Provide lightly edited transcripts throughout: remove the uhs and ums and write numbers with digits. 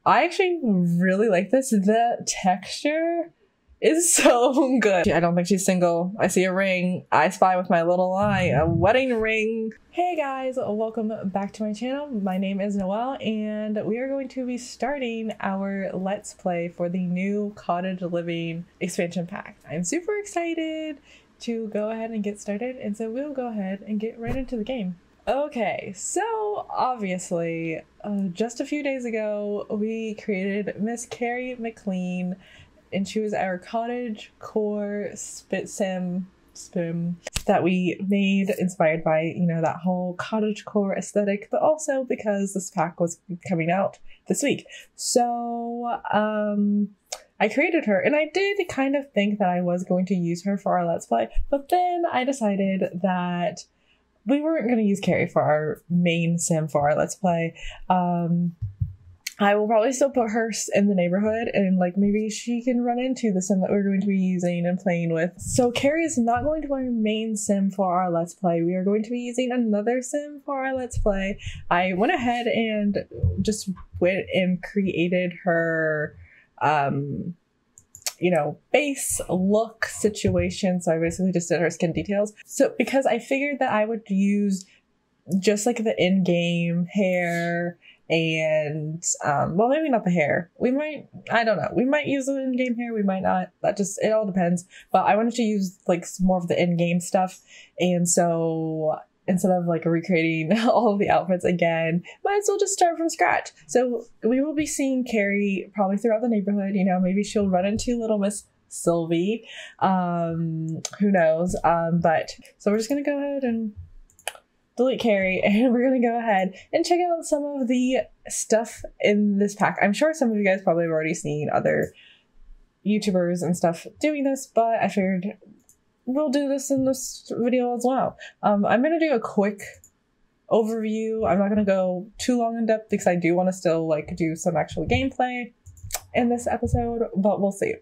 I actually really like this. The texture is so good. I don't think she's single. I see a ring. I spy with my little eye a wedding ring. Hey guys, welcome back to my channel. My name is Noelle and we are going to be starting our Let's Play for the new Cottage Living expansion pack. I'm super excited to go ahead and get started, and so we'll go ahead and get right into the game. Okay, so obviously, just a few days ago, we created Miss Carrie McLean, and she was our cottage core sim that we made inspired by, you know, that whole cottage core aesthetic, but also because this pack was coming out this week. So I created her, and I did kind of think that I was going to use her for our Let's Play, but then I decided that we weren't going to use Carrie for our main sim for our Let's Play. I will probably still put her in the neighborhood, and like maybe she can run into the sim that we're going to be using and playing with. So Carrie is not going to be our main sim for our Let's Play. We are going to be using another sim for our Let's Play. I went ahead and just went and created her you know, base look situation. So I basically just did her skin details. So because I figured that I would use just like the in-game hair and well, maybe not the hair. We might, I don't know. We might use the in-game hair, we might not. That just, it all depends. But I wanted to use like more of the in-game stuff. And so instead of like recreating all of the outfits again, might as well just start from scratch. So we will be seeing Carrie probably throughout the neighborhood. You know, maybe she'll run into little Miss Sylvie. Who knows? But so we're just gonna go ahead and delete Carrie, and we're gonna go ahead and check out some of the stuff in this pack. I'm sure some of you guys probably have already seen other YouTubers and stuff doing this, but I figured we'll do this in this video as well. I'm going to do a quick overview. I'm not going to go too long in depth because I do want to still like do some actual gameplay in this episode, but we'll see.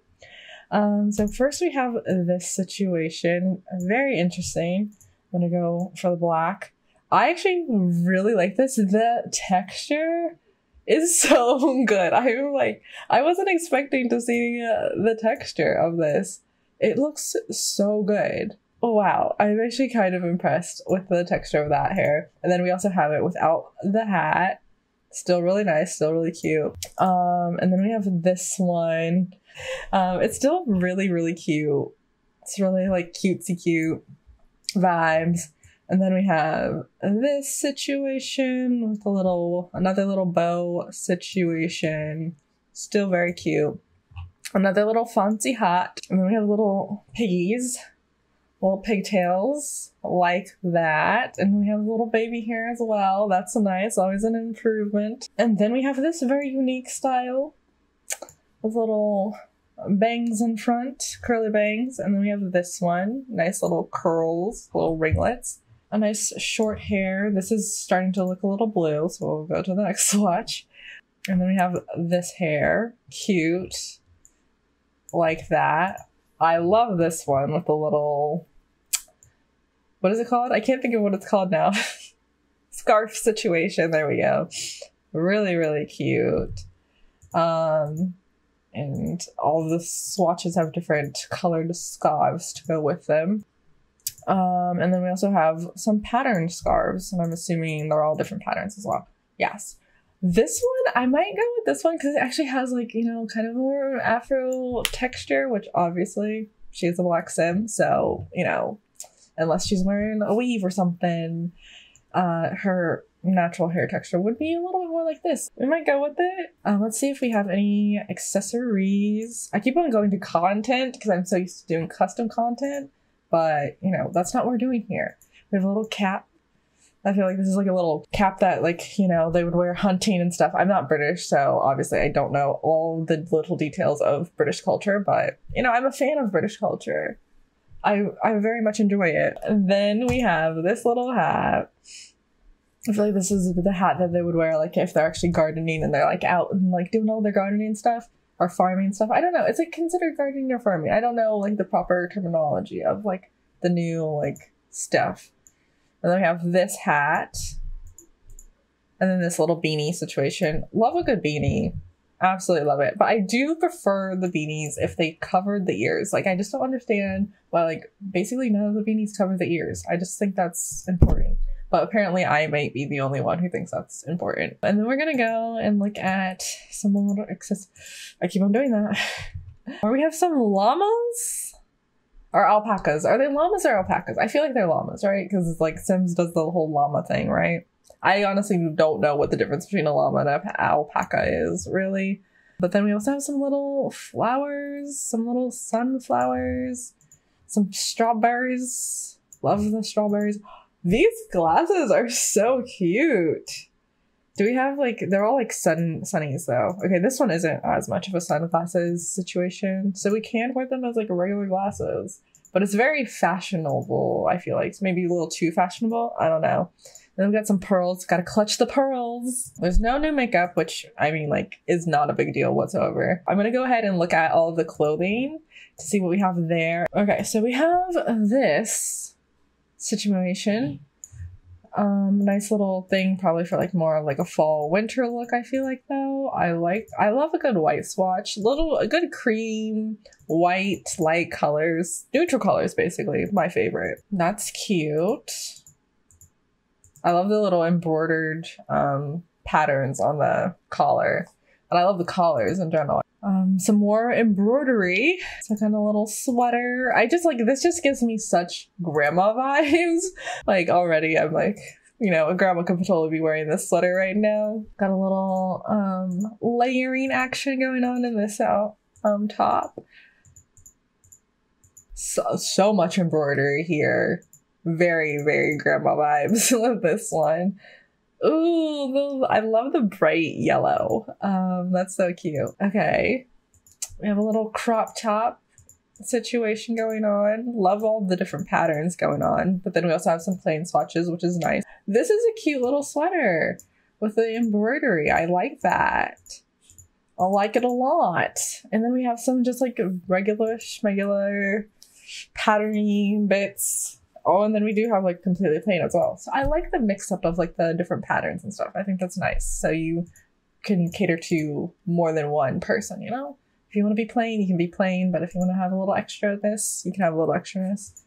So first we have this situation. Very interesting. I'm going to go for the black. I actually really like this. The texture is so good. I wasn't expecting to see the texture of this. It looks so good. Oh, wow. I'm actually kind of impressed with the texture of that hair. And then we also have it without the hat. Still really nice, still really cute. And then we have this one. It's still really, really cute. It's really like cutesy cute vibes. And then we have this situation with another little bow situation. Still very cute. Another little fancy hat. And then we have little piggies, little pigtails like that. And we have a little baby hair as well. That's nice, always an improvement. And then we have this very unique style with little bangs in front, curly bangs. And then we have this one, nice little curls, little ringlets. A nice short hair. This is starting to look a little blue, so we'll go to the next swatch. And then we have this hair, cute. Like that. I love this one with the little, what is it called? I can't think of what it's called now. Scarf situation. There we go. Really, really cute. And all the swatches have different colored scarves to go with them. And then we also have some patterned scarves, and I'm assuming they're all different patterns as well. Yes. This one, I might go with this one because it actually has like, you know, kind of more afro texture, which obviously she's a black sim. So, you know, unless she's wearing a weave or something, her natural hair texture would be a little bit more like this. We might go with it. Let's see if we have any accessories. I keep on going to content because I'm so used to doing custom content, but you know, that's not what we're doing here. We have a little cap. I feel like this is like a little cap that, like, you know, they would wear hunting and stuff. I'm not British, so obviously I don't know all the little details of British culture, but, you know, I'm a fan of British culture. I very much enjoy it. And then we have this little hat. I feel like this is the hat that they would wear, like, if they're actually gardening and they're, like, out and, like, doing all their gardening stuff or farming stuff. I don't know. It's, like, considered gardening or farming. I don't know, like, the proper terminology of, like, the new, like, stuff. And then we have this hat. And then this little beanie situation. Love a good beanie. Absolutely love it. But I do prefer the beanies if they covered the ears. Like, I just don't understand why, like, basically none of the beanies cover the ears. I just think that's important. But apparently I might be the only one who thinks that's important. And then we're gonna go and look at some little excess. I keep on doing that. Or we have some llamas or alpacas. Are they llamas or alpacas? I feel like they're llamas, right? Because it's like Sims does the whole llama thing, right? I honestly don't know what the difference between a llama and an alpaca is, really. But then we also have some little flowers, some little sunflowers, some strawberries. Love the strawberries. These glasses are so cute. Do we have like, they're all like sunnies though. Okay, this one isn't as much of a sunglasses situation. So we can wear them as like regular glasses. But it's very fashionable, I feel like. It's maybe a little too fashionable. I don't know. Then we've got some pearls. Gotta clutch the pearls. There's no new makeup, which I mean, like, is not a big deal whatsoever. I'm gonna go ahead and look at all of the clothing to see what we have there. Okay, so we have this situation. Nice little thing, probably for like more of like a fall winter look, I feel like, though. I love a good white swatch. A good cream, white, light colors. Neutral colors, basically. My favorite. That's cute. I love the little embroidered patterns on the collar. And I love the collars in general. Some more embroidery. It's a kind of little sweater. I just like, this just gives me such grandma vibes. Like already I'm like, you know, a grandma could totally be wearing this sweater right now. Got a little layering action going on in this top. So much embroidery here. Very, very grandma vibes with this one. Ooh, I love the bright yellow. That's so cute. Okay. We have a little crop top situation going on. Love all the different patterns going on. But then we also have some plain swatches, which is nice. This is a cute little sweater with the embroidery. I like that. I like it a lot. And then we have some just like regular patterny bits. Oh, and then we do have like completely plain as well. So I like the mix up of like the different patterns and stuff. I think that's nice. So you can cater to more than one person, you know? If you want to be plain, you can be plain. But if you want to have a little extra of this, you can have a little extra of this.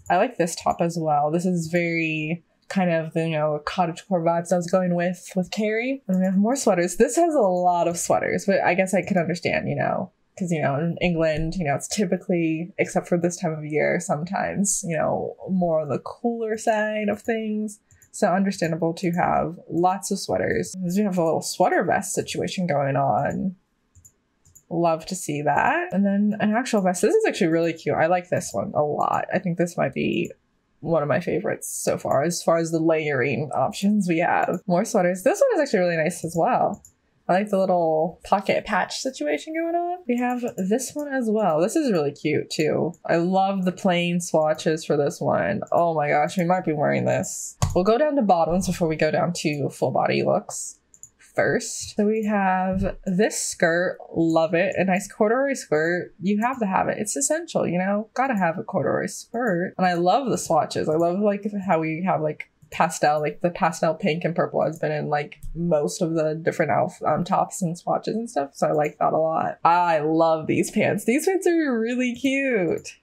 I like this top as well. This is very kind of, you know, cottagecore vibes I was going with Carrie. And we have more sweaters. This has a lot of sweaters, but I guess I could understand, you know, because, you know, in England, you know, it's typically, except for this time of year, sometimes, you know, more on the cooler side of things. So understandable to have lots of sweaters. We have a little sweater vest situation going on. Love to see that. And then an actual vest. This is actually really cute. I like this one a lot. I think this might be one of my favorites so far as the layering options we have. More sweaters. This one is actually really nice as well. I like the little pocket patch situation going on. We have this one as well. This is really cute too. I love the plain swatches for this one. Oh my gosh, we might be wearing this. We'll go down to bottoms before we go down to full body looks first. So we have this skirt. Love it. A nice corduroy skirt. You have to have it. It's essential, you know? Gotta have a corduroy skirt. And I love the swatches. I love like how we have like pastel, like the pastel pink and purple has been in like most of the different tops and swatches and stuff, so I like that a lot. I love these pants. These pants are really cute.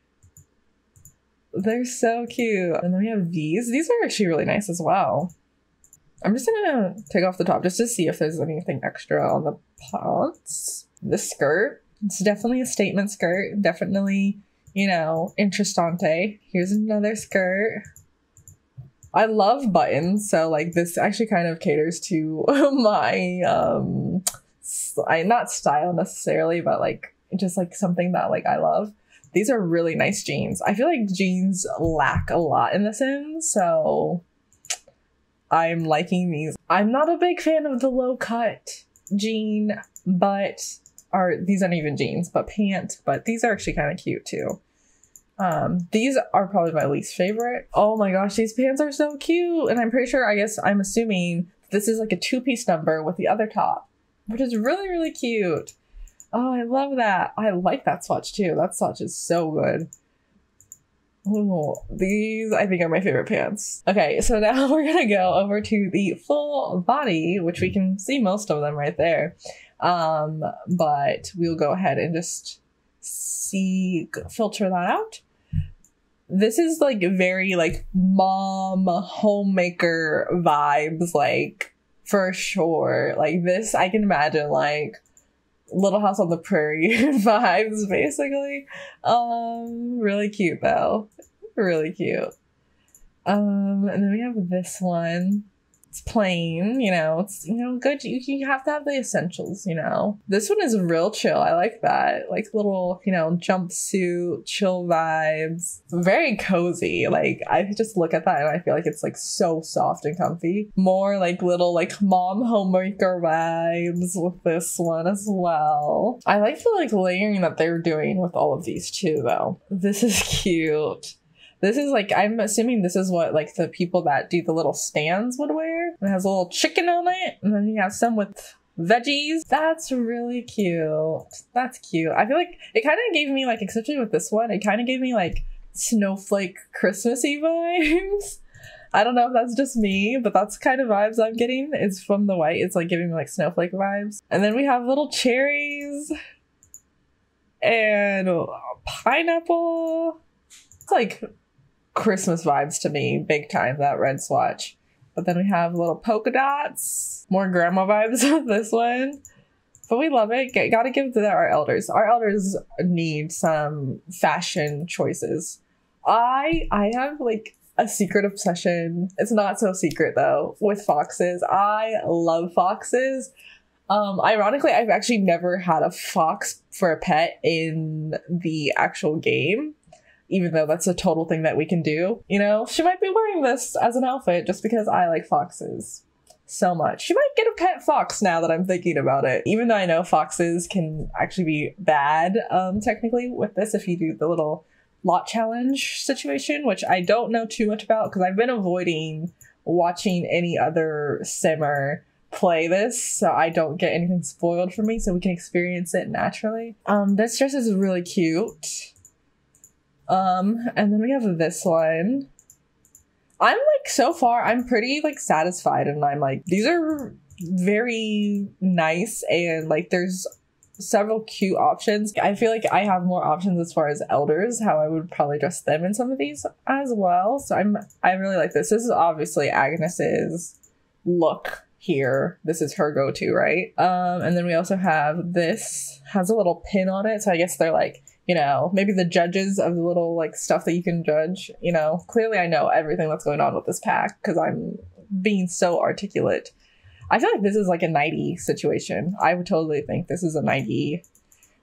They're so cute. And then we have these are actually really nice as well. I'm just gonna take off the top just to see if there's anything extra on the pants. This skirt, it's definitely a statement skirt, definitely, you know, interessante. Here's another skirt. I love buttons, so like this actually kind of caters to my not style necessarily, but like just like something that like I love. These are really nice jeans. I feel like jeans lack a lot in The Sims, so I'm liking these. I'm not a big fan of the low cut jean, but these aren't even jeans, but pant, but these are actually kind of cute too. These are probably my least favorite. Oh my gosh, these pants are so cute. And I'm pretty sure, I'm assuming this is like a 2-piece number with the other top, which is really, really cute. Oh, I love that. I like that swatch too. That swatch is so good. Oh, these I think are my favorite pants. Okay, so now we're gonna go over to the full body, which we can see most of them right there. But we'll go ahead and just filter that out. This is like very like mom homemaker vibes, like for sure. Like this, I can imagine like Little House on the Prairie vibes, basically. Really cute though, really cute. And then we have this one. It's plain, it's, good. You have to have the essentials, This one is real chill. I like that. Like little, jumpsuit, chill vibes. Very cozy. Like I just look at that and I feel like it's like so soft and comfy. More like little like mom homemaker vibes with this one as well. I like the like layering that they're doing with all of these too though. This is cute. This is like, I'm assuming this is what like the people that do the little stands would wear. It has a little chicken on it. And then you have some with veggies. That's really cute. That's cute. I feel like it kind of gave me like, especially with this one, it kind of gave me like snowflake Christmassy vibes. I don't know if that's just me, but that's kind of vibes I'm getting. It's from the white. It's like giving me like snowflake vibes. And then we have little cherries and pineapple. It's like Christmas vibes to me, big time, that red swatch. But then we have little polka dots, more grandma vibes with this one. But we love it. Gotta give to our elders. Our elders need some fashion choices. I have like a secret obsession. It's not so secret though, with foxes. I love foxes. Ironically, I've actually never had a fox for a pet in the actual game. Even though that's a total thing that we can do. She might be wearing this as an outfit just because I like foxes so much. She might get a pet fox now that I'm thinking about it. Even though I know foxes can actually be bad, technically, with this if you do the little lot challenge situation, which I don't know too much about because I've been avoiding watching any other simmer play this so I don't get anything spoiled for me so we can experience it naturally. This dress is really cute. And then we have this one. I'm like, so far, I'm pretty like satisfied and I'm like, these are very nice and like there's several cute options. I feel like I have more options as far as elders, how I would probably dress them in some of these as well. So I really like this. This is obviously Agnes's look here. This is her go-to, right? And then we also have this has a little pin on it. So I guess they're like, maybe the judges of the little like stuff that you can judge, clearly I know everything that's going on with this pack because I'm being so articulate. I feel like this is like a nighty situation. I would totally think this is a nighty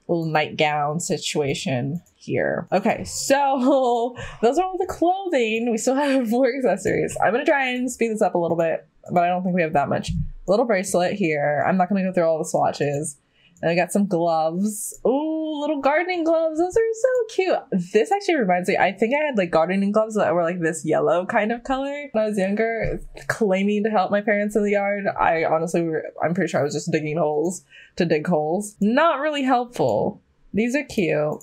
little nightgown situation here. Okay, so those are all the clothing. We still have more accessories. I'm going to try and speed this up a little bit, but I don't think we have that much. Little bracelet here. I'm not going to go through all the swatches. And I got some gloves. Ooh, little gardening gloves. Those are so cute. This actually reminds me, I think I had like gardening gloves that were like this yellow kind of color when I was younger, claiming to help my parents in the yard. I'm pretty sure I was just digging holes to dig holes. Not really helpful. These are cute.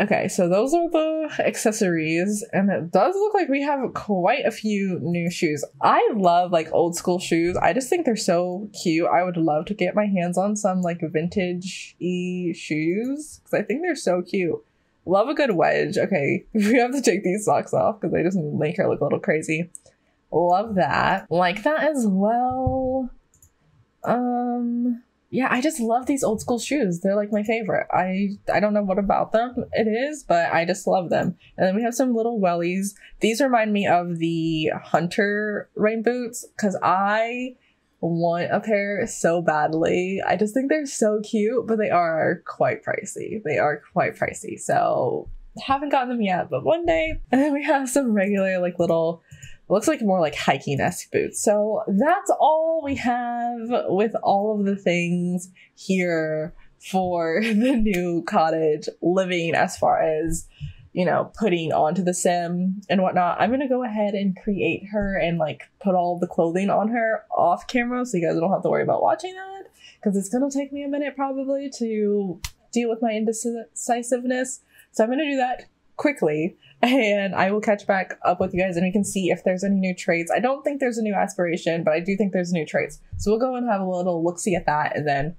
Okay, so those are the accessories, and it does look like we have quite a few new shoes. I love like old school shoes. I just think they're so cute. I would love to get my hands on some like vintage-y shoes because I think they're so cute. Love a good wedge. Okay, we have to take these socks off because they just make her look a little crazy. Love that. Like that as well. Yeah, I just love these old school shoes. They're like my favorite. I don't know what about them it is, but I just love them. And then we have some little wellies. These remind me of the Hunter rain boots because I want a pair so badly. I just think they're so cute, but they are quite pricey. So haven't gotten them yet, but one day. And then we have some regular like little, looks like more like hiking-esque boots. So that's all we have with all of the things here for the new cottage living as far as, putting onto the sim and whatnot. I'm going to go ahead and create her and like put all the clothing on her off camera so you guys don't have to worry about watching that because it's going to take me a minute probably to deal with my indecisiveness. So I'm going to do that quickly. And I will catch back up with you guys and we can see if there's any new traits. I don't think there's a new aspiration, but I do think there's new traits. So we'll go and have a little look-see at that and then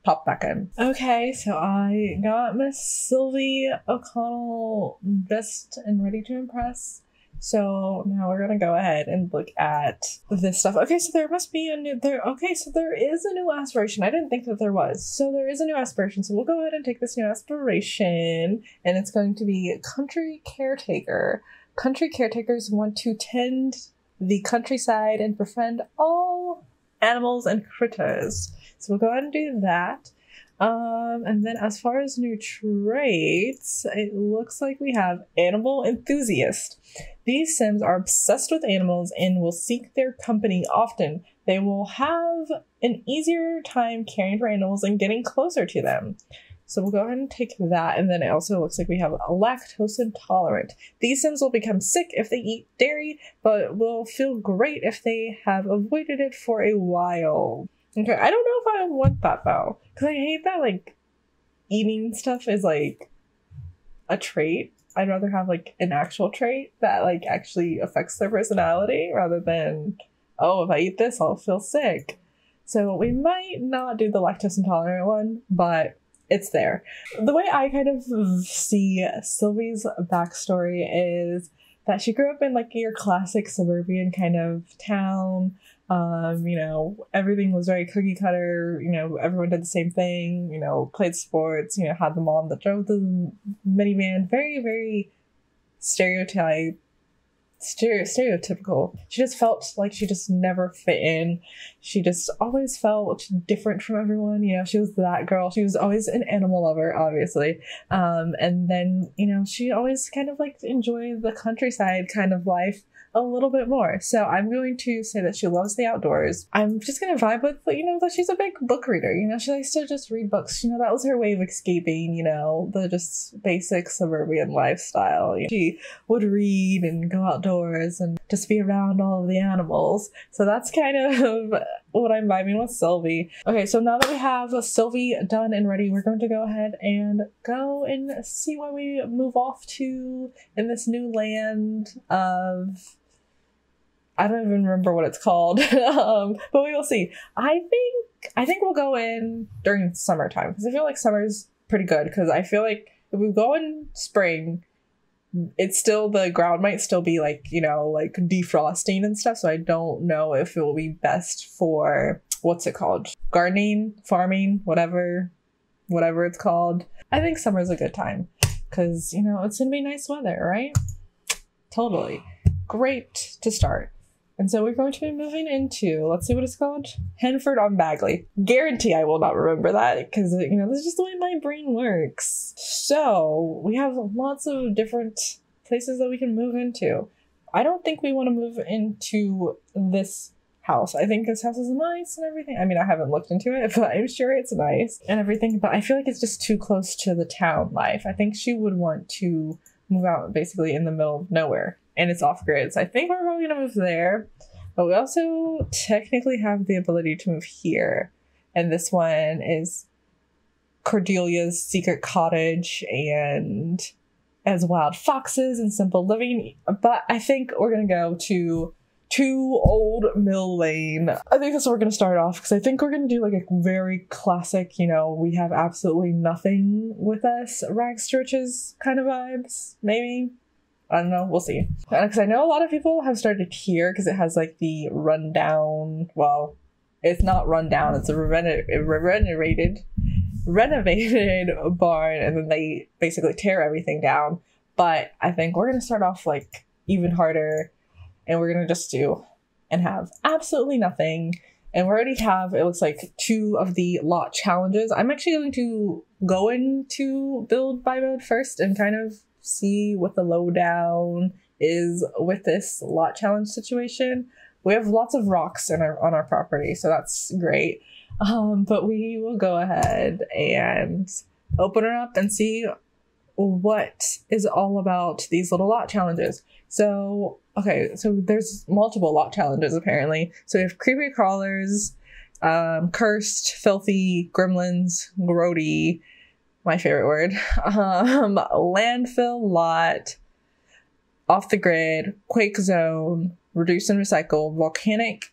pop back in. Okay, so I got Miss Sylvie O'Connell dressed and ready to impress. So now we're gonna go ahead and look at this stuff. Okay, so there must be a new so there is a new aspiration. I didn't think that there was. So there is a new aspiration. So we'll go ahead and take this new aspiration, and it's going to be country caretaker. Country caretakers want to tend the countryside and befriend all animals and critters. So we'll go ahead and do that. And then as far as new traits, it looks like we have animal enthusiast. These Sims are obsessed with animals and will seek their company often. They will have an easier time caring for animals and getting closer to them. So we'll go ahead and take that. And then it also looks like we have lactose intolerant. These Sims will become sick if they eat dairy, but will feel great if they have avoided it for a while. Okay, I don't know if I want that though, because I hate that like eating stuff is like a trait. I'd rather have like an actual trait that like actually affects their personality rather than, oh, if I eat this, I'll feel sick. So we might not do the lactose intolerant one, but it's there. The way I kind of see Sylvie's backstory is that she grew up in like your classic suburban kind of town. You know, everything was very cookie cutter, you know, everyone did the same thing, you know, played sports, you know, had the mom that drove the minivan, very, very stereotypical. She just felt like she just never fit in. She just always felt different from everyone. You know, she was that girl. She was always an animal lover, obviously. And then, you know, she always kind of like enjoyed the countryside kind of life a little bit more. So I'm going to say that she loves the outdoors. I'm just going to vibe with, you know, that she's a big book reader. You know, she likes to just read books. You know, that was her way of escaping, you know, the just basic suburban lifestyle. You know, she would read and go outdoors and just be around all of the animals. So that's kind of what I'm vibing with Sylvie. Okay, so now that we have Sylvie done and ready, we're going to go ahead and go and see where we move off to in this new land of... I don't even remember what it's called, but we will see. I think we'll go in during summertime because I feel like summer's pretty good because I feel like if we go in spring, it's still, the ground might still be like, you know, like defrosting and stuff. So I don't know if it will be best for, what's it called? Gardening, farming, whatever it's called. I think summer's a good time because, you know, it's going to be nice weather, right? Totally. Great to start. And so we're going to be moving into, let's see what it's called? Henford on Bagley. Guarantee I will not remember that because, you know, this is just the way my brain works. So we have lots of different places that we can move into. I don't think we want to move into this house. I think this house is nice and everything. I mean, I haven't looked into it, but I'm sure it's nice and everything. But I feel like it's just too close to the town life. I think she would want to move out basically in the middle of nowhere. And it's off-grid. So I think we're probably going to move there. But we also technically have the ability to move here. And this one is Cordelia's Secret Cottage and as Wild Foxes and Simple Living. But I think we're going to go to 2 Old Mill Lane. I think that's where we're going to start off because I think we're going to do like a very classic, you know, we have absolutely nothing with us, rags to riches kind of vibes, maybe. I don't know. We'll see. Because I know a lot of people have started here because it has like the rundown. Well, it's not rundown. It's a renovated barn, and then they basically tear everything down. But I think we're gonna start off like even harder, and we're gonna just do and have absolutely nothing. And we already have, it looks like, 2 of the lot challenges. I'm actually going to go into build by mode first and kind of see what the lowdown is with this lot challenge situation. We have lots of rocks on our property, so that's great. But we will go ahead and open it up and see what is all about these little lot challenges. So, okay, so there's multiple lot challenges apparently. So we have creepy crawlers, cursed, filthy, gremlins, grody, my favorite word, landfill lot, off the grid, quake zone, reduce and recycle, volcanic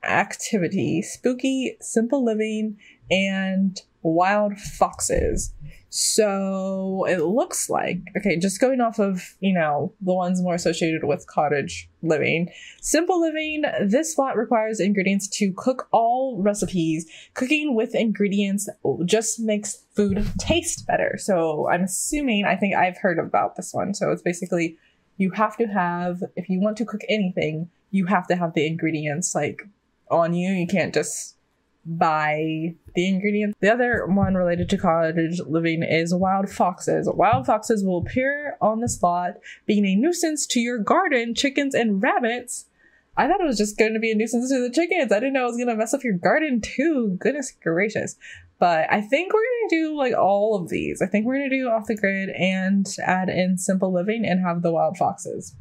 activity, spooky, simple living, and wild foxes. So it looks like, okay, just going off of, you know, the ones more associated with cottage living. Simple living, this slot requires ingredients to cook all recipes. Cooking with ingredients just makes food taste better. So I'm assuming, I think I've heard about this one. So it's basically, you have to have, if you want to cook anything, you have to have the ingredients like on you. You can't just buy the ingredients. The other one related to cottage living is wild foxes. Wild foxes will appear on the slot, being a nuisance to your garden, chickens, and rabbits. I thought it was just going to be a nuisance to the chickens. I didn't know it was going to mess up your garden too. Goodness gracious. But I think we're going to do like all of these. I think we're going to do off the grid and add in simple living and have the wild foxes.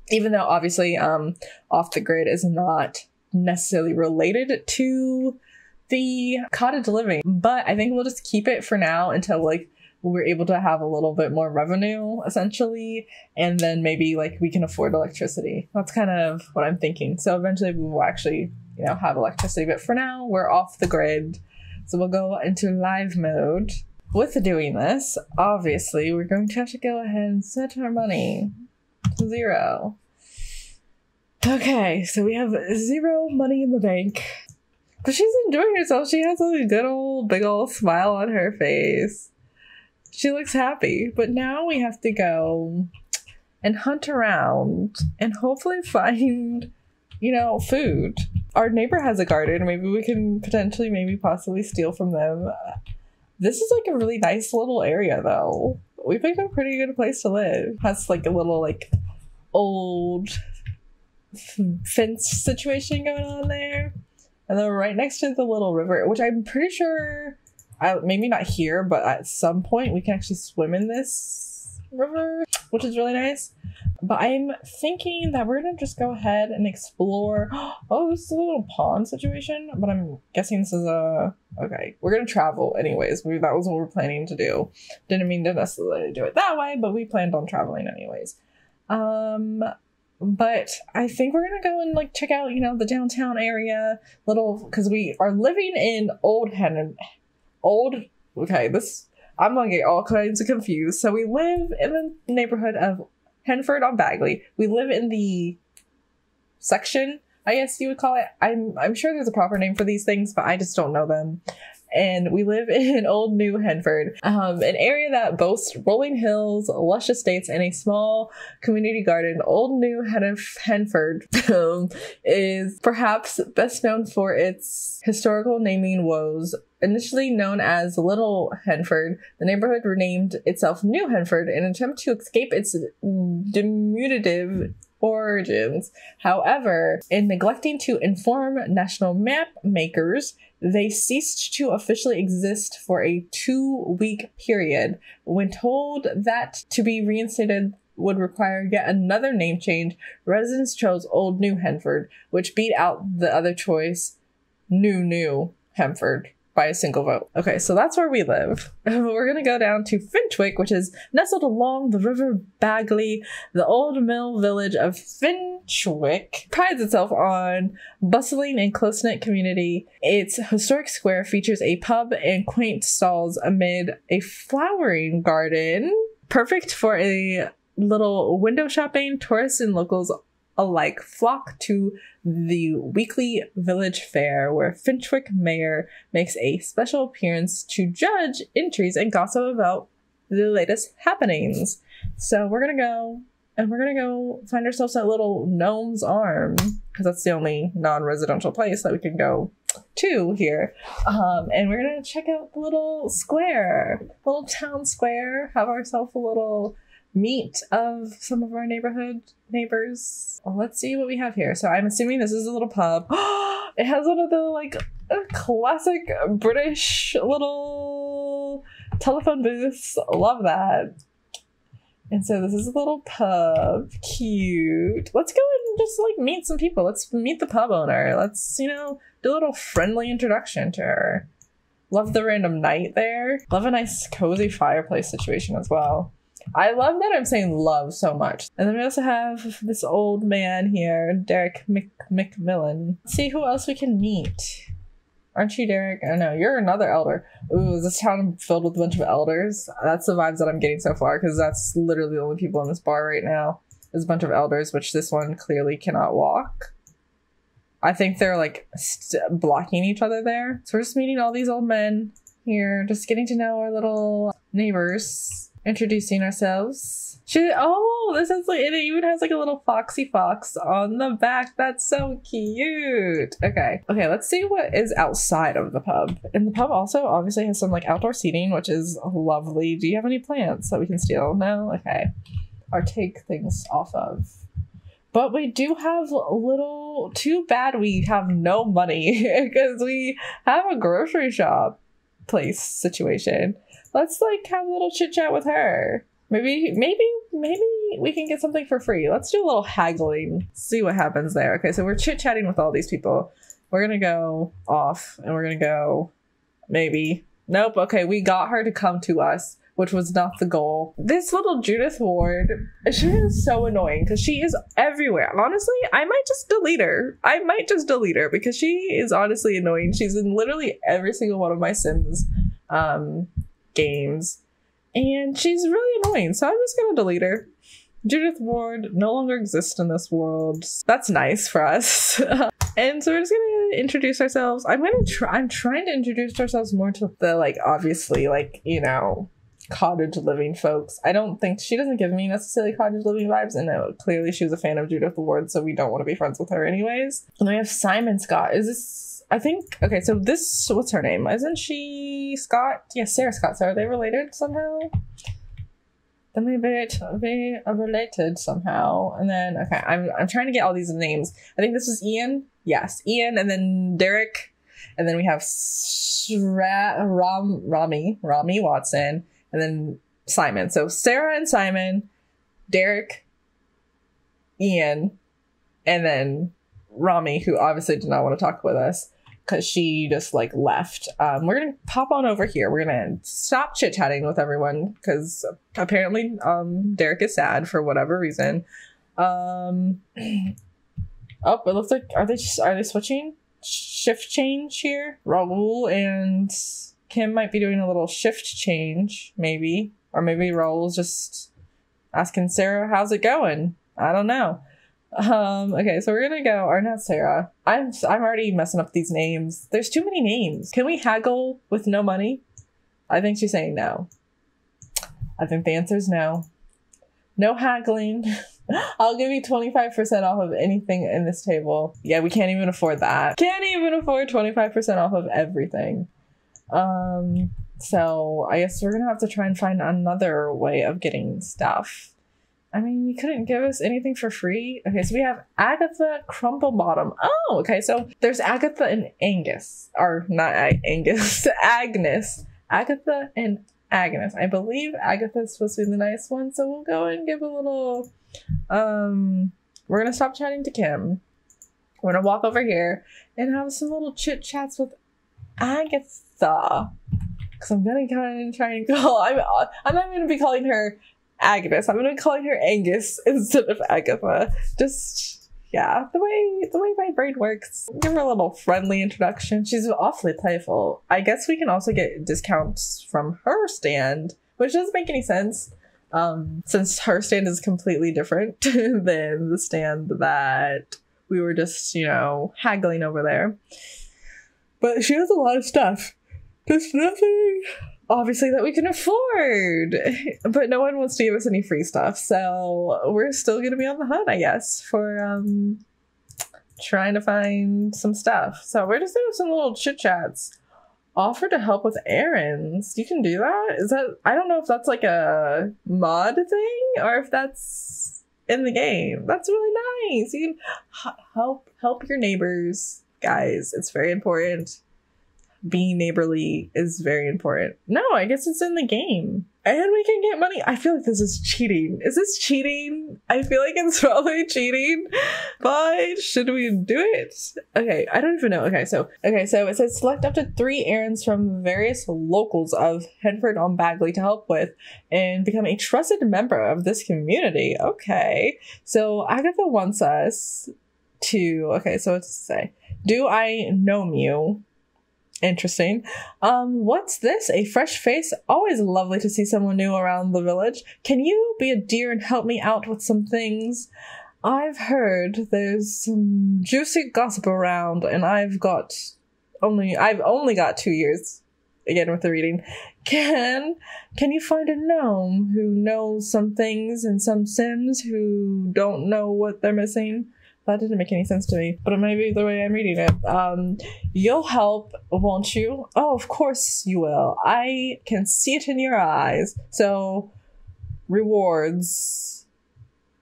Even though obviously off the grid is not necessarily related to the cottage living, but I think we'll just keep it for now until like we're able to have a little bit more revenue essentially, and then maybe like we can afford electricity. That's kind of what I'm thinking. So eventually we will actually, you know, have electricity, but for now we're off the grid. So we'll go into live mode. With doing this, obviously we're going to have to go ahead and set our money to 0. Okay, so we have 0 money in the bank. But she's enjoying herself. She has a good old, big old smile on her face. She looks happy. But now we have to go and hunt around and hopefully find, you know, food. Our neighbor has a garden. Maybe we can potentially, possibly steal from them. This is like a really nice little area though. We picked a pretty good place to live. Has like a little like old fence situation going on there. And then right next to the little river, which I'm pretty sure, maybe not here, but at some point we can actually swim in this river, which is really nice. But I'm thinking that we're going to just go ahead and explore. Oh, this is a little pond situation, but I'm guessing this is okay, we're going to travel anyways. That was what we were planning to do. Didn't mean to necessarily do it that way, but we planned on traveling anyways. But I think we're gonna go and like check out, you know, the downtown area, because we are living in I'm gonna get all kinds of confused. So we live in the neighborhood of Henford on Bagley. We live in the section, I guess you would call it. I'm sure there's a proper name for these things, but I just don't know them. And we live in Old New Henford, an area that boasts rolling hills, lush estates, and a small community garden. Old New Henford is perhaps best known for its historical naming woes. Initially known as Little Henford, the neighborhood renamed itself New Henford in an attempt to escape its diminutive origins. However, in neglecting to inform national map makers, they ceased to officially exist for a 2-week period. When told that to be reinstated would require yet another name change, residents chose Old New Henford, which beat out the other choice, New Henford, by a single vote. Okay, so that's where we live. We're gonna go down to Finchwick, which is nestled along the River Bagley. The old mill village of Finchwick prides itself on bustling and close-knit community. Its historic square features a pub and quaint stalls amid a flowering garden, perfect for a little window shopping. Tourists and locals alike flock to the weekly village fair, where Finchwick Mayor makes a special appearance to judge entries and gossip about the latest happenings. So we're gonna go find ourselves at little Gnome's Arm, because that's the only non-residential place that we can go to here. And we're gonna check out the little town square, have ourselves a little meet of some of our neighborhood neighbors. Well, let's see what we have here. So I'm assuming this is a little pub. It has one of the like classic British little telephone booths. Love that. And so this is a little pub. Cute. Let's go and just like meet some people. Let's meet the pub owner. Let's, you know, do a little friendly introduction to her. Love the random night there. Love a nice cozy fireplace situation as well. I love that I'm saying love so much. And then we also have this old man here, Derek McMillan. Let's see who else we can meet. Aren't you, Derek? I know, you're another elder. Ooh, is this town filled with a bunch of elders? That's the vibes that I'm getting so far, because that's literally the only people in this bar right now. There's a bunch of elders, which this one clearly cannot walk. I think they're like blocking each other there. So we're just meeting all these old men here, just getting to know our little neighbors, introducing ourselves. Oh, this is like, it even has like a little foxy fox on the back. That's so cute. Okay, let's see what is outside of the pub. And the pub also obviously has some like outdoor seating, which is lovely. Do you have any plants that we can steal? No? Okay. Or take things off of. But we do have little, too bad we have no money because we have a grocery shop place situation. Let's like have a little chit chat with her. Maybe we can get something for free. Let's do a little haggling. See what happens there. Okay, so we're chit-chatting with all these people. We're gonna go off and we're gonna go maybe. Nope, okay, we got her to come to us, which was not the goal. This little Judith Ward, she is so annoying because she is everywhere. Honestly, I might just delete her because she is honestly annoying. She's in literally every single one of my Sims games. And she's really annoying, so I'm just gonna delete her. Judith Ward no longer exists in this world. That's nice for us. And so we're just gonna introduce ourselves. I'm trying to introduce ourselves more to the, like, obviously, like, you know, cottage living folks. I don't think, she doesn't give me necessarily cottage living vibes, and clearly she was a fan of Judith Ward, so we don't want to be friends with her anyways. And then we have Simon Scott. Is this, I think, okay, so this, what's her name? Isn't she Scott? Yes, Sarah Scott. So are they related somehow? They may be related somehow. And then, okay, I'm trying to get all these names. I think this is Ian. Yes, Ian, and then Derek. And then we have Rami Watson, and then Simon. So Sarah and Simon, Derek, Ian, and then Rami, who obviously did not want to talk with us because she just like left. We're gonna pop on over here. We're gonna stop chit-chatting with everyone because apparently Derek is sad for whatever reason. Oh, it looks like, are they switching? Shift change here? Raul and Kim might be doing a little shift change, maybe. Or maybe Raul's just asking Sarah, how's it going? I don't know. Okay, so we're gonna go, or not Sarah. I'm already messing up these names. There's too many names. Can we haggle with no money? I think she's saying no. I think the answer is no. No haggling. I'll give you 25% off of anything in this table. Yeah, we can't even afford that. Can't even afford 25% off of everything. So I guess we're gonna have to try and find another way of getting stuff. I mean, you couldn't give us anything for free. Okay, so we have Agatha Crumplebottom. Oh, okay, so there's Agatha and Angus. Or not Angus, Agnes. Agatha and Agnes. I believe Agatha's supposed to be the nice one, so we'll go and give a little... we're gonna stop chatting to Kim. We're gonna walk over here and have some little chit-chats with Agatha. Because I'm gonna kind of try and call... I'm not gonna be calling her Agnes. I'm gonna be calling her Angus instead of Agatha. Just, yeah, the way my brain works. Give her a little friendly introduction. She's awfully playful. I guess we can also get discounts from her stand, which doesn't make any sense. Since her stand is completely different than the stand that we were just, you know, haggling over there. But she has a lot of stuff. There's nothing, obviously, that we can afford. But no one wants to give us any free stuff. So we're still going to be on the hunt, I guess, for trying to find some stuff. So we're just doing some little chit-chats. Offer to help with errands. You can do that? Is that, I don't know if that's like a mod thing or if that's in the game. That's really nice. You can help your neighbors, guys. It's very important. Being neighborly is very important. No, I guess it's in the game. And we can get money. I feel like this is cheating. Is this cheating? I feel like it's probably cheating. But should we do it? Okay, I don't even know. Okay, so it says select up to 3 errands from various locals of Henford-on-Bagley to help with and become a trusted member of this community. Okay. So Agatha wants us to, okay, so what's it say? Do I know you? Interesting. What's this? A fresh face? Always lovely to see someone new around the village. Can you be a dear and help me out with some things? I've heard there's some juicy gossip around, and I've only got 2 years again with the reading. Can you find a gnome who knows some things and some Sims who don't know what they're missing? That didn't make any sense to me, but it might be the way I'm reading it. You'll help, won't you? Oh, of course you will. I can see it in your eyes. So, rewards.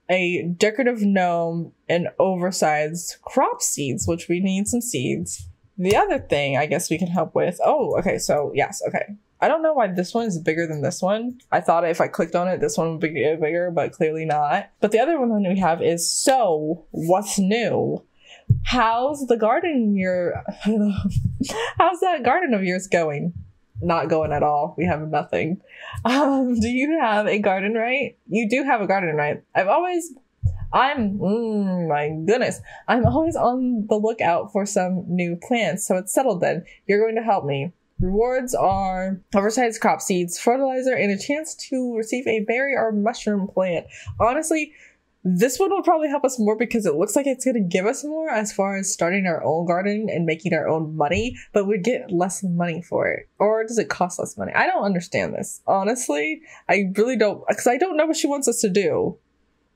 A decorative gnome and oversized crop seeds, which we need some seeds. The other thing I guess we can help with. Oh, okay, so yes, okay. I don't know why this one is bigger than this one. I thought if I clicked on it, this one would be bigger, but clearly not. But the other one that we have is, so what's new? How's the garden how's that garden of yours going? Not going at all. We have nothing. Do you have a garden right? You do have a garden right. My goodness. I'm always on the lookout for some new plants. So it's settled then. You're going to help me. Rewards are oversized crop seeds, fertilizer, and a chance to receive a berry or mushroom plant. Honestly, this one will probably help us more because it looks like it's going to give us more as far as starting our own garden and making our own money, but we'd get less money for it. Or does it cost less money? I don't understand this. Honestly, I really don't, because I don't know what she wants us to do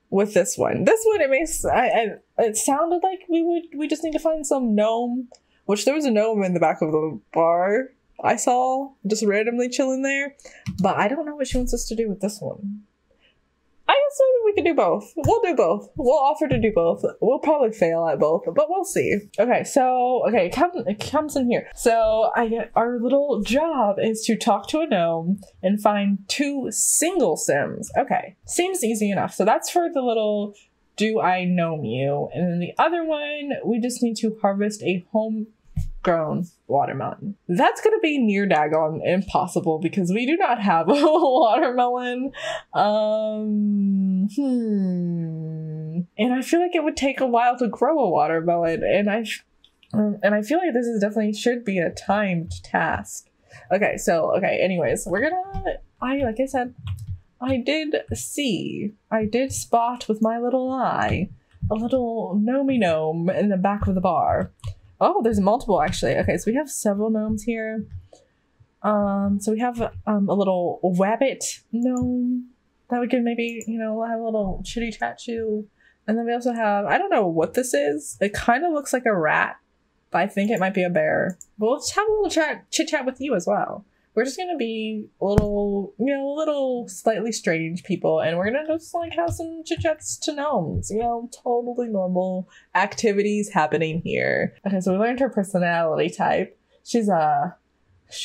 with this one. This one, it sounded like we just need to find some gnome, which there was a gnome in the back of the bar I saw just randomly chilling there, but I don't know what she wants us to do with this one. I guess maybe we could do both. We'll do both. We'll offer to do both. We'll probably fail at both, but we'll see. Okay, so, it comes in here. So our little job is to talk to a gnome and find 2 single Sims. Okay, seems easy enough. So that's for the little, do I gnome you? And then the other one, we just need to harvest a homegrown watermelon. That's gonna be near daggone impossible because we do not have a watermelon. And I feel like it would take a while to grow a watermelon, and I feel like this is definitely should be a timed task. Okay, anyways, like I said, I did spot with my little eye a little gnome in the back of the bar. Oh, there's multiple actually. Okay, so we have several gnomes here. So we have a little wabbit gnome that we can maybe, have a little chitty chat to. And then we also have, I don't know what this is. It kind of looks like a rat, but I think it might be a bear. But we'll just have a little chit chat with you as well. We're just gonna be a little slightly strange people, and we're gonna just have some chit chats to gnomes. Totally normal activities happening here. Okay, so we learned her personality type. She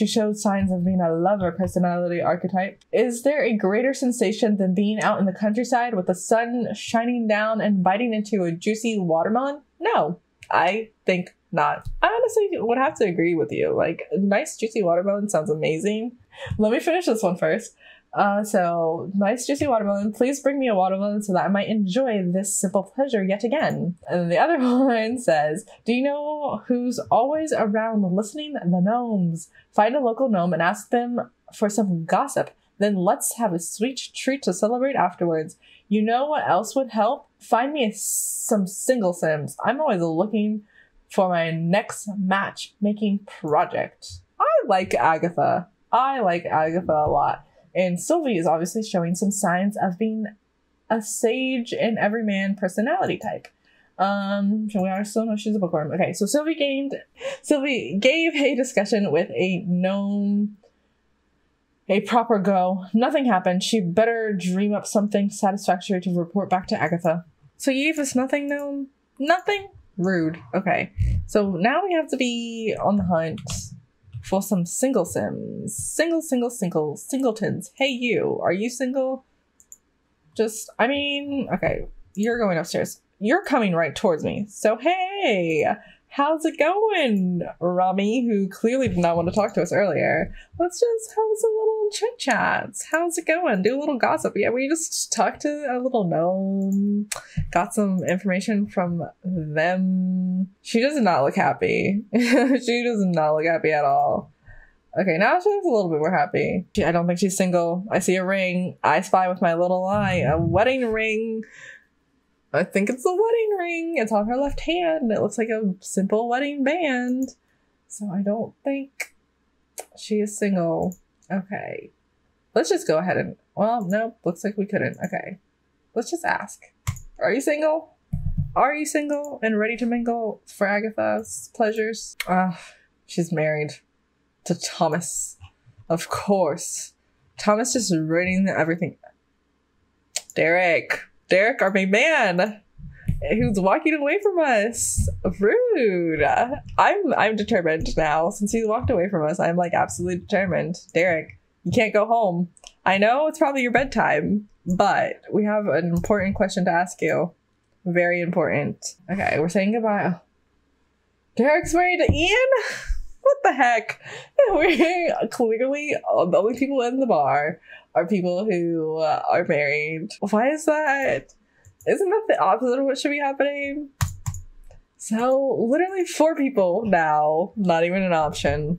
showed signs of being a lover personality archetype. Is there a greater sensation than being out in the countryside with the sun shining down and biting into a juicy watermelon? No, I think not. I honestly would have to agree with you. Like, a nice juicy watermelon sounds amazing. Let me finish this one first. So, nice juicy watermelon. Please bring me a watermelon so that I might enjoy this simple pleasure yet again. And then the other one says, do you know who's always around listening? The gnomes. Find a local gnome and ask them for some gossip. Then let's have a sweet treat to celebrate afterwards. You know what else would help? Find me some single Sims. I'm always looking for my next matchmaking project. I like Agatha. I like Agatha a lot. And Sylvie is obviously showing some signs of being a sage and everyman personality type. We are still know she's a bookworm. Okay, so Sylvie gave a discussion with a gnome a proper go. Nothing happened. She better dream up something satisfactory to report back to Agatha. So you gave us nothing, gnome? Nothing? Rude. Okay. So now we have to be on the hunt for some single Sims. Singletons. Hey you, are you single? Okay, you're going upstairs. You're coming right towards me. So hey, How's it going, Rami, who clearly did not want to talk to us earlier? Let's just have some little chit chats. How's it going? Do a little gossip. Yeah, we just talked to a little gnome, got some information from them. She does not look happy. She does not look happy at all. Okay, now she looks a little bit more happy. I don't think she's single. I see a ring. I spy with my little eye a wedding ring. I think it's a wedding ring. It's on her left hand. It looks like a simple wedding band. So I don't think she is single. Okay. Let's just go ahead and... Well, no. Looks like we couldn't. Okay. Let's just ask. Are you single? Are you single and ready to mingle for Agatha's pleasures? She's married to Thomas. Of course. Thomas just ruining everything. Derek, our big man, who's walking away from us. Rude. I'm determined now. Since he walked away from us, I'm like absolutely determined. Derek, you can't go home. I know it's probably your bedtime, but we have an important question to ask you. Very important. Okay, we're saying goodbye. Derek's married to Ian? What the heck? We're clearly the only people in the bar are people who are married. Why is that? Isn't that the opposite of what should be happening? So literally 4 people now. Not even an option.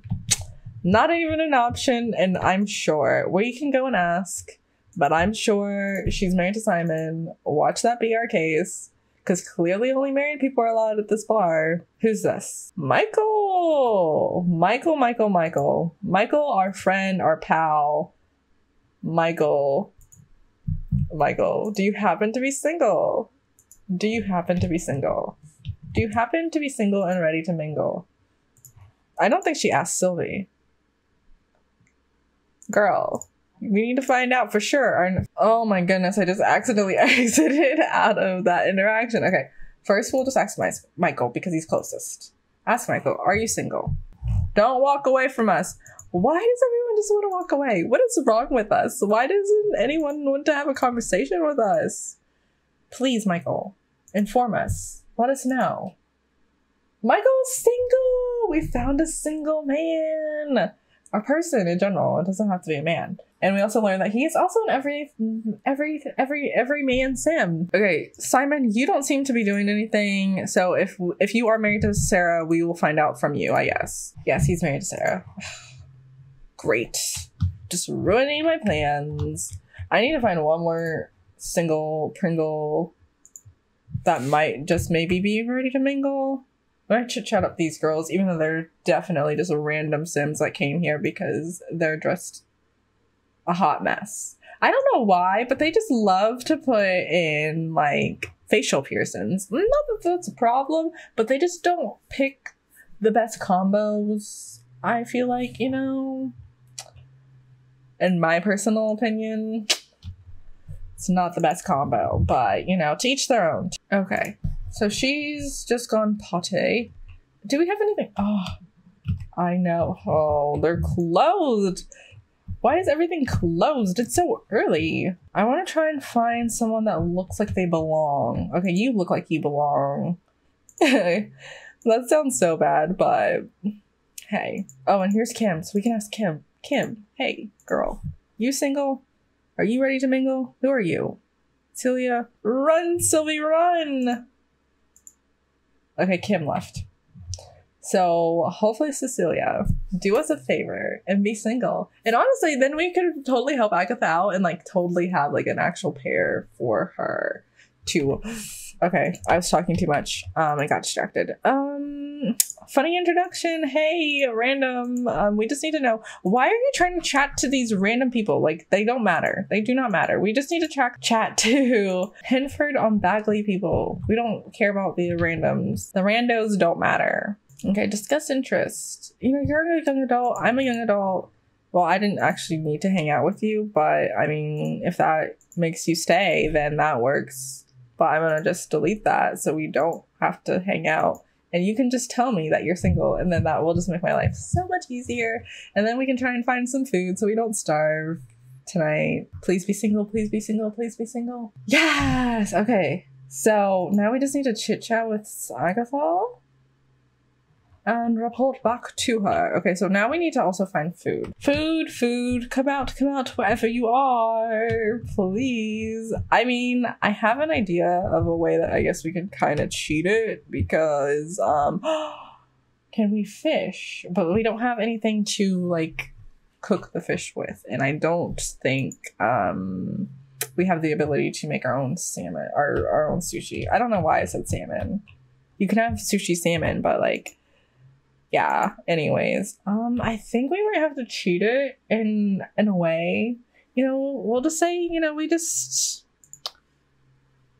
Not even an option. And I'm sure we can go and ask, but I'm sure she's married to Simon. Watch that be our case. Because clearly only married people are allowed at this bar. Who's this? Michael, our friend, our pal. Michael, do you happen to be single? Do you happen to be single? Do you happen to be single and ready to mingle? I don't think she asked Sylvie. Girl, we need to find out for sure. Oh my goodness, I just accidentally exited out of that interaction. Okay, first we'll just ask Michael because he's closest. Ask Michael, are you single? Don't walk away from us. Why does everyone just want to walk away? What is wrong with us? Why doesn't anyone want to have a conversation with us? Please, Michael, inform us. Let us know. Michael's single! We found a single man! A person in general. It doesn't have to be a man. And we also learned that he is also an every man sim. Okay, Simon, you don't seem to be doing anything. So if you are married to Sarah, we will find out from you, I guess. Yes, he's married to Sarah. Great. Just ruining my plans. I need to find one more single Pringle that might just maybe be ready to mingle. I chit chat up these girls, even though they're definitely just random sims that came here because they're just a hot mess. I don't know why, but they just love to put in like facial piercings. Not that that's a problem, but they just don't pick the best combos. I feel like, you know, in my personal opinion, it's not the best combo, but you know, to each their own. Okay. So she's just gone potty. Do we have anything? Oh, I know. Oh, they're closed. Why is everything closed? It's so early. I want to try and find someone that looks like they belong. Okay, you look like you belong. That sounds so bad, but hey. Oh, and here's Kim, so we can ask Kim. Kim, hey, girl. You single? Are you ready to mingle? Who are you? Celia? Run, Sylvie, run! Okay, Kim left. So hopefully Cecilia, do us a favor and be single. And honestly, then we could totally help Agatha out and like totally have like an actual pair for her to... Okay, I was talking too much. I got distracted. Funny introduction. Hey, random. We just need to know, why are you trying to chat to these random people? Like, they don't matter. They do not matter. We just need to chat to Hinford on Bagley people. We don't care about the randoms. The randos don't matter. Okay, discuss interest. You know, you're a young adult. I'm a young adult. Well, I didn't actually need to hang out with you, but I mean, if that makes you stay, then that works. But I'm gonna just delete that so we don't have to hang out. And you can just tell me that you're single, and then that will just make my life so much easier. And then we can try and find some food so we don't starve tonight. Please be single, please be single, please be single. Yes! Okay. So now we just need to chit chat with Agatha. and report back to her. Okay, so now we need to also find food. Food, come out, wherever you are, please. I mean, I have an idea of a way that I guess we can kind of cheat it because, can we fish? But we don't have anything to, like, cook the fish with, and I don't think, we have the ability to make our own salmon, our own sushi. I don't know why I said salmon. You can have sushi salmon, but like, yeah, anyways. I think we might have to cheat it in a way. You know, we'll just say, you know, we just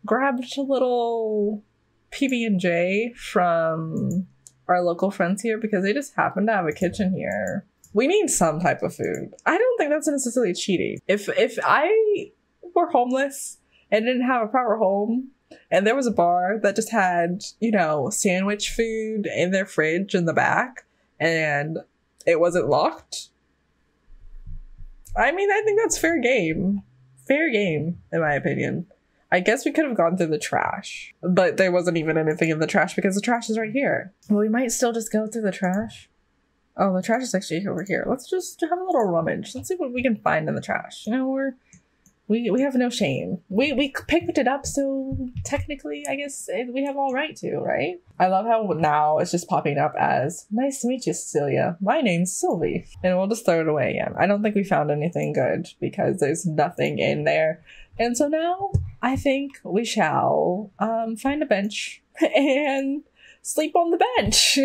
grabbed a little PB&J from our local friends here because they just happen to have a kitchen here. We need some type of food. I don't think that's necessarily cheating. If I were homeless and didn't have a proper home, and there was a bar that just had, you know, sandwich food in their fridge in the back, and it wasn't locked, I mean, I think that's fair game. Fair game, in my opinion. I guess we could have gone through the trash, but there wasn't even anything in the trash because the trash is right here. Well, we might still just go through the trash. Oh, the trash is actually over here. Let's just have a little rummage. Let's see what we can find in the trash. You know, we have no shame. We picked it up, so technically, I guess we have all right to, right? I love how now it's just popping up as, nice to meet you, Cecilia. My name's Sylvie. And we'll just throw it away again. I don't think we found anything good because there's nothing in there. And so now I think we shall find a bench and sleep on the bench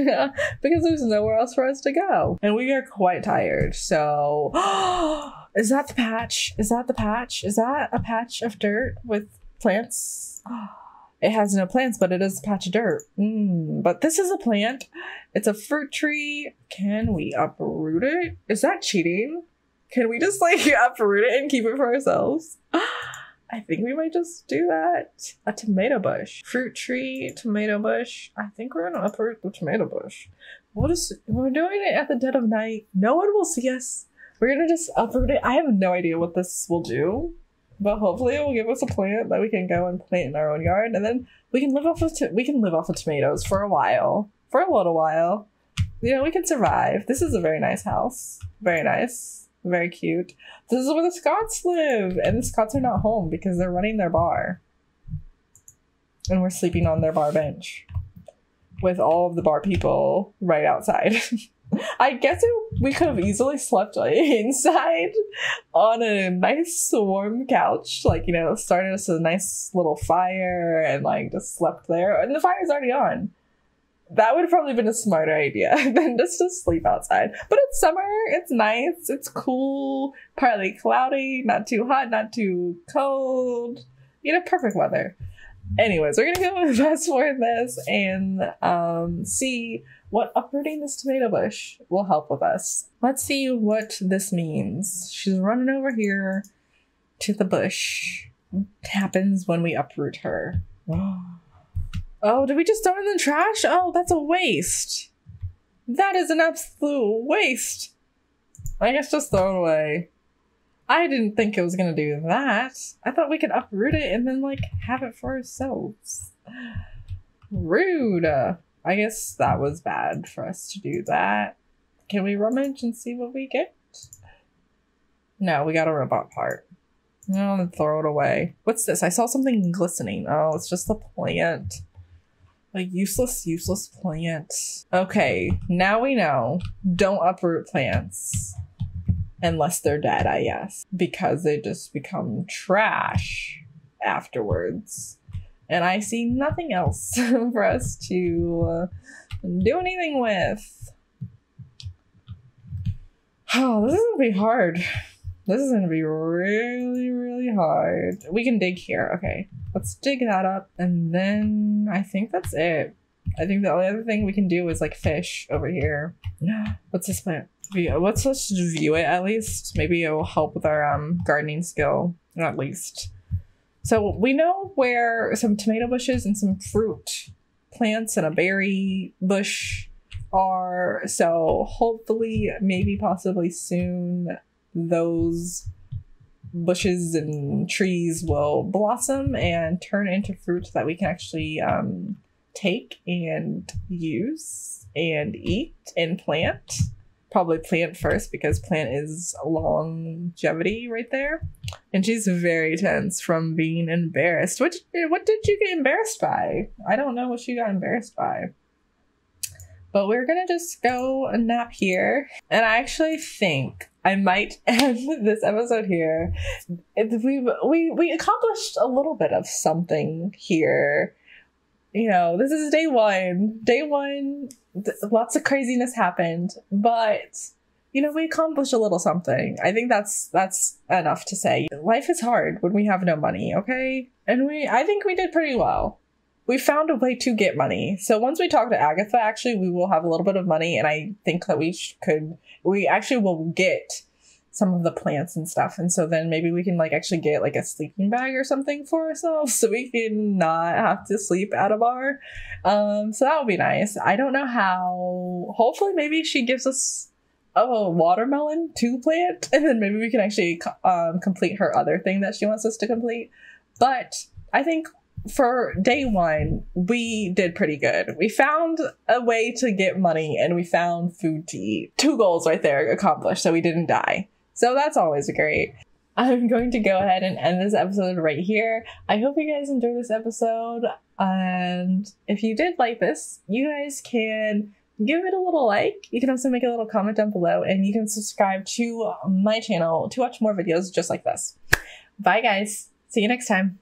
because there's nowhere else for us to go. And we are quite tired, so... Is that the patch? Is that the patch? Is that a patch of dirt with plants? It has no plants, but it is a patch of dirt. But this is a plant. It's a fruit tree. Can we uproot it? Is that cheating? Can we just like uproot it and keep it for ourselves? I think we might just do that. A tomato bush. Fruit tree, tomato bush. I think we're gonna uproot the tomato bush. We're doing it at the dead of night. No one will see us. We're gonna just uproot it. I have no idea what this will do, but hopefully it will give us a plant that we can go and plant in our own yard, and then we can live off of tomatoes for a while, for a little while. You know, we can survive. This is a very nice house. Very nice. Very cute. This is where the Scots live, and the Scots are not home because they're running their bar, and we're sleeping on their bar bench with all of the bar people right outside. I guess we could have easily slept inside on a nice warm couch, like, you know, started us a nice little fire and like just slept there, and the fire's already on. That would have probably been a smarter idea than just to sleep outside. But it's summer, it's nice, it's cool, partly cloudy, not too hot, not too cold, you know, perfect weather. Anyways, we're gonna go fast forward this and see what uprooting this tomato bush will help with us. Let's see what this means. She's running over here to the bush. What happens when we uproot her? Oh, did we just throw it in the trash? Oh, that's a waste. That is an absolute waste. I guess just throw it away. I didn't think it was gonna do that. I thought we could uproot it and then, like, have it for ourselves. Rude. I guess that was bad for us to do that. Can we rummage and see what we get? No, we got a robot part. No, throw it away. What's this? I saw something glistening. Oh, it's just a plant. A useless plant. Okay, now we know. Don't uproot plants. Unless they're dead, I guess. Because they just become trash afterwards. And I see nothing else for us to do anything with. Oh, this is gonna be hard. This is gonna be really, really hard. We can dig here. Okay, let's dig that up. And then I think that's it. I think the only other thing we can do is like fish over here. What's this plant? Let's just view it at least. Maybe it will help with our gardening skill, at least. So we know where some tomato bushes and some fruit plants and a berry bush are. So hopefully, maybe possibly soon, those bushes and trees will blossom and turn into fruit that we can actually take and use and eat and plant. Probably plant first because plant is longevity right there. And she's very tense from being embarrassed. What did you get embarrassed by? I don't know what she got embarrassed by. But we're gonna just go and nap here. And I actually think I might end this episode here. We accomplished a little bit of something here. You know, this is day one. Day one, lots of craziness happened, but you know, we accomplished a little something. I think that's enough to say. Life is hard when we have no money, okay? And I think we did pretty well. We found a way to get money. So once we talk to Agatha, actually, we will have a little bit of money, and I think that we actually will get some of the plants and stuff. And so then maybe we can like actually get like a sleeping bag or something for ourselves so we can not have to sleep at a bar. So that would be nice. I don't know how. Hopefully maybe she gives us a watermelon to plant, and then maybe we can actually complete her other thing that she wants us to complete. But I think for day one, we did pretty good. We found a way to get money and we found food to eat. 2 goals right there accomplished, so we didn't die. So that's always great. I'm going to go ahead and end this episode right here. I hope you guys enjoyed this episode. And if you did like this, you guys can give it a little like. You can also make a little comment down below, and you can subscribe to my channel to watch more videos just like this. Bye guys. See you next time.